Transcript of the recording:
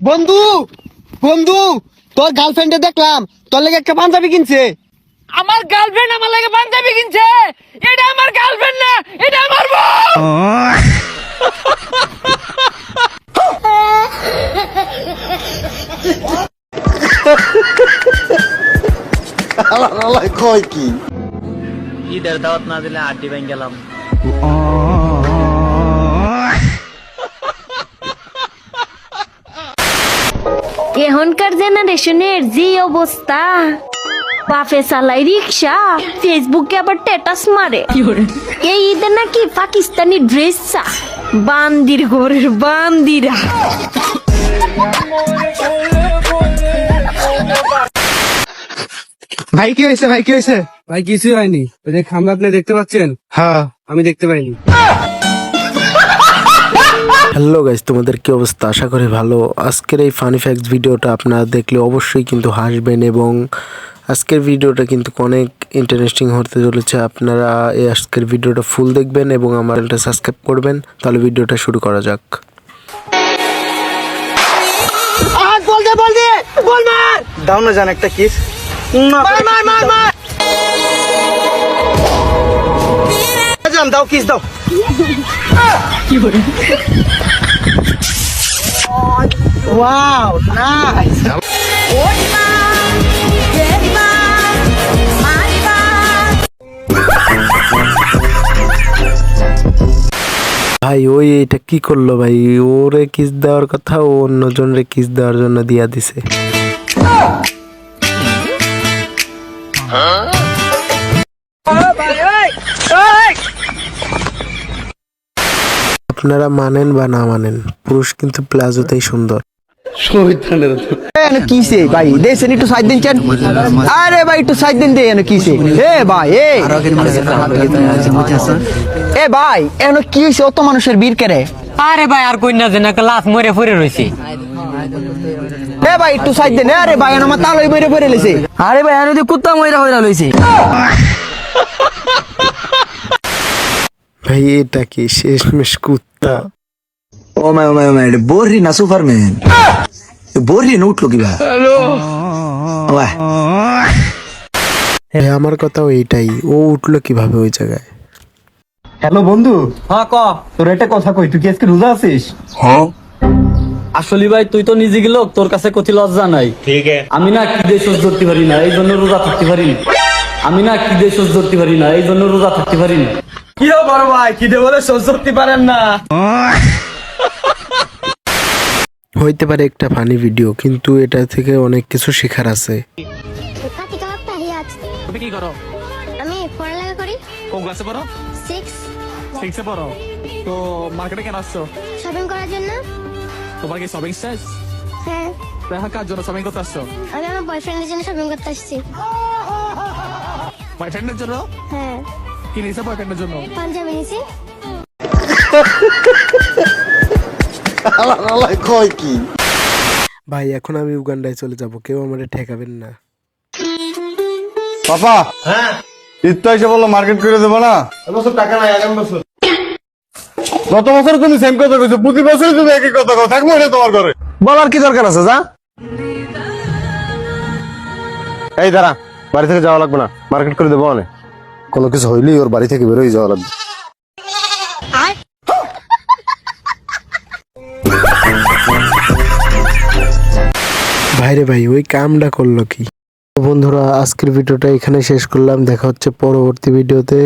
বন্ধু বন্ধু তোর গার্লফ্রেন্ডে দেখলাম তোর লাগে একটা পাঞ্জাবি কিনছে। আমার গার্লফ্রেন্ড আমার লাগে পাঞ্জাবি কিনছে? এটা আমার গার্লফ্রেন্ড না, এটা আমার বউ। কয় কি ঈদের দাওয়াত না দিলে আড্ডি ভাঙ গেলাম। এখনকার জেনারেশনের যে অবস্থা, বাপে চালাই রিক্সা, ফেসবুকে আবার স্ট্যাটাস মারে। এই ঈদে নাকি পাকিস্তানি ড্রেস চা, বান্দির ঘরের বান্দিরা। ভাই কি হয়েছে ভাই কি হয়েছে? ভাই কিছুই হয়নি। ওই যে খাম্বা আপনি দেখতে পাচ্ছেন? হ্যাঁ আমি দেখতে পাইনি। হ্যালো গাইস, তোমাদের কি অবস্থা? আশা করি ভালো। আজকের এই ফানি ফ্যাক্টস ভিডিওটা আপনারা দেখলে অবশ্যই কিন্তু হাসবেন এবং আজকের ভিডিওটা কিন্তু অনেক ইন্টারেস্টিং হতে চলেছে। আপনারা এই আজকের ভিডিওটা ফুল দেখবেন এবং আমার চ্যানেলটা সাবস্ক্রাইব করবেন। তাহলে ভিডিওটা শুরু করা যাক। বল দে বল মার দাও না জান একটা কিস। মার জান দাও কিস দাও। Wow nice. ভাই ওই এটা কি করলো ভাই? ওরে কিস দেওয়ার কথা ও অন্যজনরে কিস দেওয়ার জন্য দিয়া দিছে। আপনারা মানেন বা না মানেন, পুরুষ কিন্তু প্লাজোতেই সুন্দর। কিসে ভাই দেন একটু সাইড দিন চান। আরে ভাই একটু সাইড দিন দে। কিসে এ ভাই এ ভাই এন কি হয়েছে? অত মানুষের বীর কেরে? আরে ভাই আর কই না যে না লাশ মরে পড়ে রইছে। এ ভাই একটু সাইড দেন। আরে ভাই আমার তালই মরে পড়ে লেছে। আরে ভাই আর কুত্তা মইরা হইরা লইছে। ভাই এটা কি শেষমেশ কুত্তা? ও মাই এটা বোরি না সুপারম্যান। বোরি না উঠলো কিবা। ওয়াহ ভাই আমার কথাও এইটাই, ও উঠলো কিভাবে ওই জায়গায়? হ্যালো বন্ধু, হ্যাঁ ক। তোর একটা কথা কই, তুই কি আজকে রোজা আছিস? আসলে ভাই তুই তো নিজে গেল, তোর কাছে কতি লজ্জা নাই। ঠিক আছে। আমি না কি দিয়ে সহ্য করতে পারি না, এই জন্য রোজা থাকতে পারি না। আমি না কি দিয়ে সহ্য করতে পারি না, এই জন্য রোজা থাকতে পারি না। কি বড় ভাই, কি দে বলে সহ্য করতে পারেন না? হইতে পারে একটা ফানি ভিডিও, কিন্তু এটা থেকে অনেক কিছু শেখার আছে। তুমি কি করো? আমি পড়ালেখা করি। কোন ক্লাসে পড়ো? 6 6 এ পড়ো। তো মার্কেটে কেন আসছো? শপিং করার জন্য। তোমার কি শপিং শেষ? হ্যাঁ, দেখা কার জন্য শপিং করতে আসছো? আমি আমার বয়ফ্রেন্ডের জন্য শপিং করতে আসছি। বয়ফ্রেন্ডের জন্য? হ্যাঁ, কি নিয়েছে বয়ফ্রেন্ডের জন্য? পাঞ্জাবি নিয়েছি। কয় কি ভাই এখন আমি উগান্ডায় চলে যাব, কেউ আমারে ঠেকাবেন না। পাপা, হ্যাঁ ঈদ তো এসে বললো মার্কেট করে দেবো না। এবছর টাকা নাই, আগামী বছর। গত বছর তুমি সেম কথা কইছো, প্রতি বছরই তুমি একই কথা কও। থাকবো এটা তোমার ঘরে, বলার কি দরকার আছে? যা এই দাঁড়া, বাড়ি থেকে যাওয়া লাগবে না, মার্কেট করে দেবো অনেক। কোনো কিছু হইলেই ওর বাড়ি থেকে বেরোই যাওয়া লাগবে। ভাইরে ভাই ওই কামটা করলো কি? তো বন্ধুরা আজকের ভিডিওটা এখানে শেষ করলাম, দেখা হচ্ছে পরবর্তী ভিডিওতে।